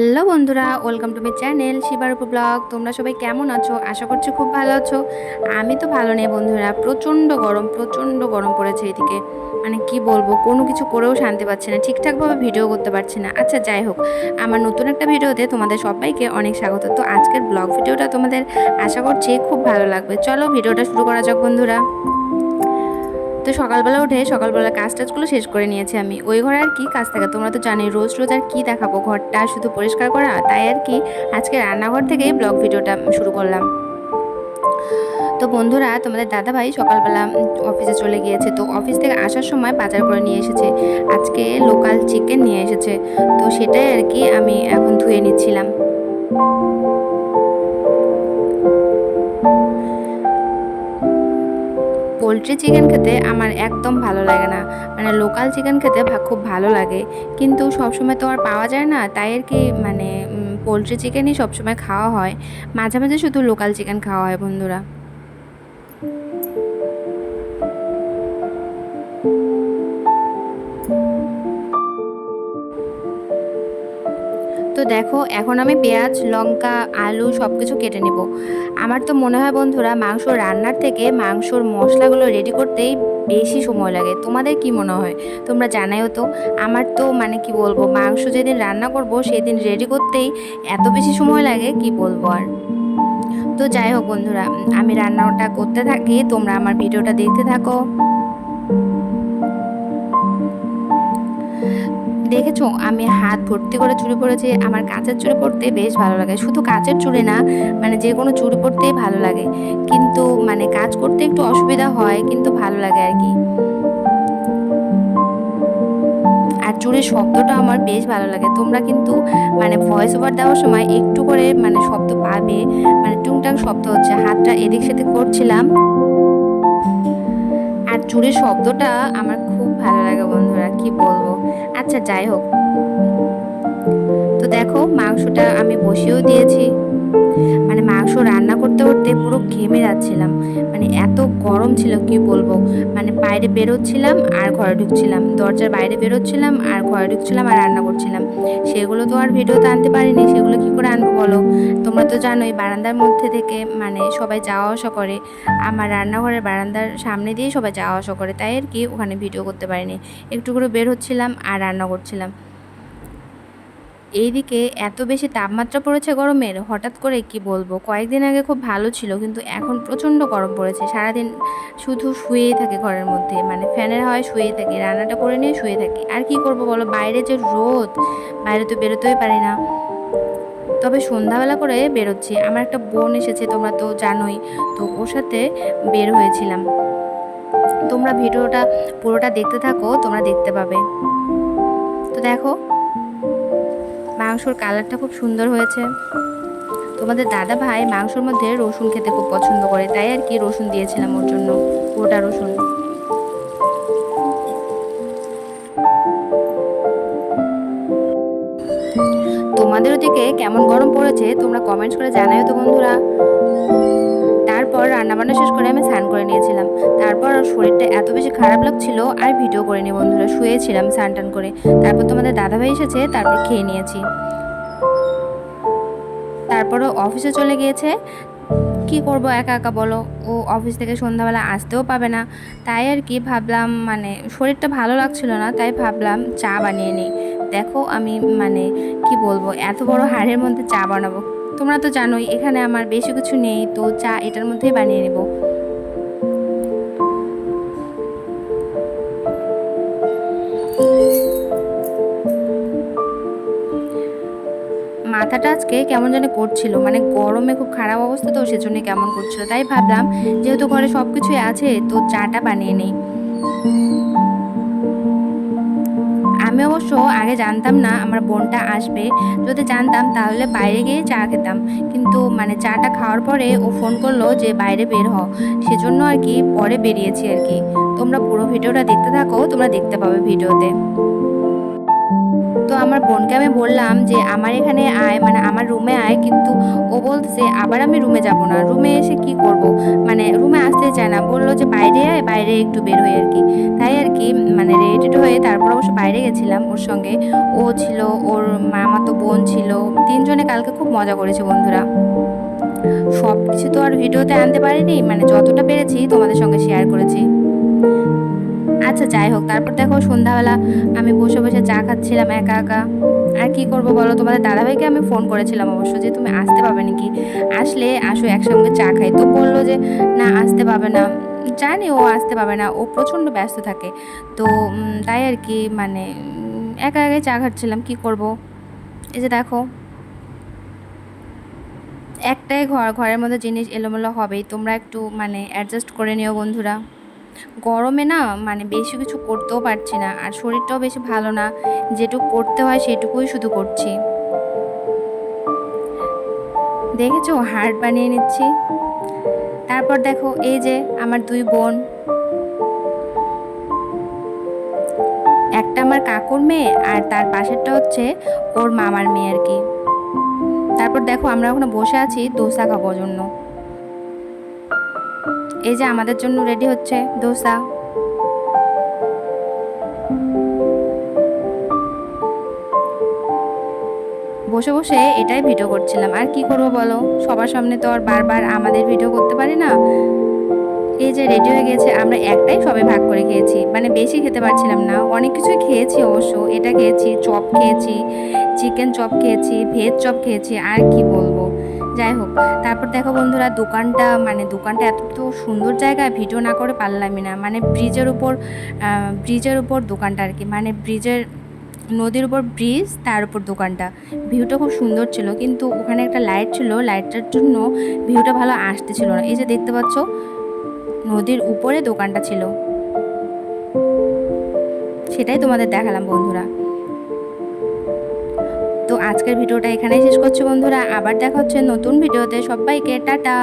Hello বন্ধুরা, welcome to my channel শিবার উপর blog. তোমরা সবাই কেমন আছো? আশা করছি খুব ভালো আছো। আমি তো ভালো নেই বন্ধুরা, প্রচণ্ড গরম পড়েছে এদিকে। মানে কি বলবো, কোনো কিছু করেও শান্তি পাচ্ছি না, ঠিকঠাকভাবে ভিডিও করতে পারছি না। আচ্ছা যাই হোক, আমার নতুন একটা ভিডিওতে তোমাদের সবাইকে অনেক স্বাগত। তো আজকের ব্লগ ভিডিওটা তোমাদের আশা করছি খুব ভালো লাগবে। চলো ভিডিওটা শুরু করা যাক বন্ধুরা। তো সকালবেলা উঠে সকালবেলা কাজ টাজগুলো শেষ করে নিয়েছি আমি। ওই ঘরে আর কি কাজ থাকে, তোমরা তো জানোই, রোজ রোজ আর কি দেখাবো, ঘরটা শুধু পরিষ্কার করা। তাই আর কি আজকে রান্নাঘর থেকেই ব্লগ ভিডিওটা শুরু করলাম। তো বন্ধুরা, তোমাদের দাদাভাই সকালবেলা অফিসে চলে গিয়েছে। তো অফিস থেকে আসার সময় বাজার করে নিয়ে এসেছে, আজকে লোকাল চিকেন নিয়ে এসেছে। তো সেটাই আর কি আমি এখন ধুয়ে নিচ্ছিলাম। পোলট্রি চিকেন খেতে আমার একদম ভালো লাগে না, মানে লোকাল চিকেন খেতে খুব ভালো লাগে, কিন্তু সবসময় তো আর পাওয়া যায় না। তাই আর কি মানে পোলট্রি চিকেনই সবসময় খাওয়া হয়, মাঝে মাঝে শুধু লোকাল চিকেন খাওয়া হয় বন্ধুরা। তো দেখো, এখন আমি পেঁয়াজ, লঙ্কা, আলু সব কিছু কেটে নেব। আমার তো মনে হয় বন্ধুরা, মাংস রান্নার থেকে মাংসর মশলাগুলো রেডি করতেই বেশি সময় লাগে। তোমাদের কি মনে হয় তোমরা জানাইও তো। আমার তো মানে কি বলবো, মাংস যেদিন রান্না করব সেদিন রেডি করতেই এত বেশি সময় লাগে, কি বলবো আর। তো যাই হোক বন্ধুরা, আমি রান্নাটা করতে থাকি, তোমরা আমার ভিডিওটা দেখতে থাকো। দেখেছো, আমি হাত ভর্তি করে চুড়ি পরেছি। আমার কাচের চুড়ি পরতে বেশ ভালো লাগে, শুধু কাচের চুড়ি না, মানে যে কোনো চুড়ি পরতেই ভালো লাগে। কিন্তু মানে কাজ করতে একটু অসুবিধা হয়, কিন্তু ভালো লাগে আর কি। আর চুড়ির শব্দটা আমার বেশ ভালো লাগে। তোমরা কিন্তু মানে ভয়েস ওভার দেওয়ার সময় একটু করে মানে শব্দ পাবে, মানে টুংটাং শব্দ হচ্ছে, হাতটা এদিক সেদিক করছিলাম। আর চুড়ির শব্দটা আমার খুব ভালো লাগে বন্ধুরা, কি বলবো। আচ্ছা যাই হোক, তো দেখো মাংসটা আমি বসিয়েও দিয়েছি। মানে মাংস রান্না করতে করতে পুরো ঘেমে যাচ্ছিলাম, মানে এত গরম ছিল কি বলবো। মানে বাইরে বেরোচ্ছিলাম আর ঘরে ঢুকছিলাম, দরজার বাইরে বেরোচ্ছিলাম আর ঘরে ঢুকছিলাম আর রান্না করছিলাম। সেগুলো তো আর ভিডিওতে আনতে পারিনি, সেগুলো কি করে আনবো বলো। তোমরা তো জানোই বারান্দার মধ্যে থেকে মানে সবাই যাওয়া আসা করে, আমার রান্নাঘরের বারান্দার সামনে দিয়ে সবাই যাওয়া আসা করে, তাই আর কি ওখানে ভিডিও করতে পারিনি। একটু করে বের হচ্ছিলাম আর রান্না করছিলাম। এইদিকে এত বেশি তাপমাত্রা পড়েছে গরমের, হঠাৎ করে কি বলবো, কয়েকদিন আগে খুব ভালো ছিল, কিন্তু এখন প্রচণ্ড গরম পড়েছে। সারাদিন শুধু শুয়েই থাকে ঘরের মধ্যে, মানে ফ্যানের হাওয়ায় শুয়েই থাকি, রান্নাটা করে নিয়ে শুয়ে থাকি। আর কি করব বলো, বাইরে যে রোদ, বাইরে তো বেরোতেই পারি না। তবে সন্ধ্যাবেলা করে বেরোচ্ছি, আমার একটা বোন এসেছে, তোমরা তো জানোই। তো ওর সাথে বের হয়েছিলাম। তোমরা ভিডিওটা পুরোটা দেখতে থাকো, তোমরা দেখতে পাবে। তো দেখো, মাংসর কালারটা খুব সুন্দর হয়েছে। তোমাদের দাদা ভাই মাংসর মধ্যে রসুন খেতে খুব পছন্দ করে, তাই আর কি রসুন দিয়েছিলাম ওর জন্য, গোটা রসুন। তোমাদের ওদিকে কেমন গরম পড়েছে তোমরা কমেন্টস করে জানাও তো বন্ধুরা। তারপর রান্নাবান্না শেষ করে আমি স্নান করে নিয়েছিলাম। তারপর শরীরটা এত বেশি খারাপ লাগছিল আর ভিডিও করিনি বন্ধুরা, শুয়েছিলাম স্নান টান করে। তারপর তোমাদের দাদাভাই এসেছে, তারপর খেয়ে নিয়েছি। তারপরও অফিসে চলে গিয়েছে। কি করব একা একা বলো, ও অফিস থেকে সন্ধ্যাবেলা আসতেও পাবে না। তাই আর কি ভাবলাম, মানে শরীরটা ভালো লাগছিল না, তাই ভাবলাম চা বানিয়ে নিই। দেখো আমি মানে কি বলবো, এত বড় হাঁড়ির মধ্যে চা বানাবো। তোমরা তো জানোই এখানে আমার বেশি কিছু নেই, তো চা এটার মধ্যেই বানিয়ে নেব। মাথাটা আজকে কেমন জানি করছিল, মানে গরমে খুব খারাপ অবস্থা, তো সেজন্য কেমন করছিল। তাই ভাবলাম যেহেতু ঘরে সব কিছুই আছে, তো চাটা বানিয়ে নিই। আমি অবশ্য আগে জানতাম না আমার বোনটা আসবে। যদি জানতাম তাহলে বাইরে গিয়ে চা খেতাম, কিন্তু মানে চাটা খাওয়ার পরে ও ফোন করলো যে বাইরে বের হ, সেজন্য আর কি পরে বেরিয়েছি আর কি। তোমরা পুরো ভিডিওটা দেখতে থাকো, তোমরা দেখতে পাবে ভিডিওতে। তো আমার বোনকে আমি বললাম যে আমার এখানে আয়, মানে আমার রুমে আয়, কিন্তু ও বলছে আবার আমি রুমে যাব না, রুমে এসে কি করব, মানে রুমে আসতে চায় না, বললো যে বাইরে আয়, বাইরে একটু বের হই আর কি। তাই আর কি মানে রেডি হয়ে তারপর অবশ্য বাইরে গেছিলাম ওর সঙ্গে। ও ছিল, ওর মামাতো বোন ছিল, তিনজনে কালকে খুব মজা করেছি বন্ধুরা। সব কিছু তো আর ভিডিওতে আনতে পারিনি, মানে যতটা পেরেছি তোমাদের সঙ্গে শেয়ার করেছি। আচ্ছা যাই হোক, তারপর দেখো সন্ধ্যাবেলা আমি বসে বসে চা খাচ্ছিলাম একা একা। আর কি করব বলো, তোমাদের দাদাভাইকে আমি ফোন করেছিলাম অবশ্য যে তুমি আসতে পাবে নাকি, আসলে আসো একসঙ্গে চা খাই। তো বললো যে না আসতে পাবে না। জানি ও আসতে পাবে না, ও প্রচণ্ড ব্যস্ত থাকে। তো তাই আর কি, মানে একা একাই চা খাচ্ছিলাম, কি করব। এই যে দেখো, একটাই ঘর, ঘরের মধ্যে জিনিস এলোমেলো হবেই, তোমরা একটু মানে অ্যাডজাস্ট করে নিও বন্ধুরা। গরমে না মানে বেশি কিছু করতেও পারছি না, আর শরীরটাও বেশি ভালো না। যেটুকু করতে হয় সেটুকুই শুধু করছি। দেখেছো হার্ট বানিয়ে নিচ্ছি। তারপর দেখো এই যে আমার দুই বোন, একটা আমার কাকুর মেয়ে আর তার পাশেরটা হচ্ছে ওর মামার মেয়ে আর কি। তারপর দেখো আমরা ওখানে বসে আছি দোসা খাবার জন্য। এই যে আমাদের জন্য রেডি হচ্ছে দোসা। বসে বসে এটাই ভিডিও করছিলাম, আর কি করব বলো, সবার সামনে তো আর বারবার আমাদের ভিডিও করতে পারি না। এই যে রেডি হয়ে গেছে, আমরা একটাই সবাই ভাগ করে খেয়েছি, মানে বেশি খেতে পারছিলাম না। অনেক কিছুই খেয়েছি অবশ্য, এটা খেয়েছি, চপ খেয়েছি, চিকেন চপ খেয়েছি, ভেজ চপ খেয়েছি, আর কি বলবো। যাই হোক, তারপর দেখো বন্ধুরা দোকানটা, মানে দোকানটা এত তো সুন্দর জায়গা, ভিডিও না করে পারলামই না। মানে ব্রিজের উপর দোকানটা আর কি, মানে নদীর উপর ব্রিজ, তার উপর দোকানটা। ভিউটা খুব সুন্দর ছিল, কিন্তু ওখানে একটা লাইট ছিল, লাইটটার জন্য ভিউটা ভালো আসতেছিল না। এই যে দেখতে পাচ্ছ নদীর উপরে দোকানটা ছিল, সেটাই তোমাদের দেখালাম বন্ধুরা। তো আজকের ভিডিওটা এখানেই শেষ করছি বন্ধুরা, আবার দেখা হচ্ছে নতুন ভিডিওতে। সবাইকে টাটা।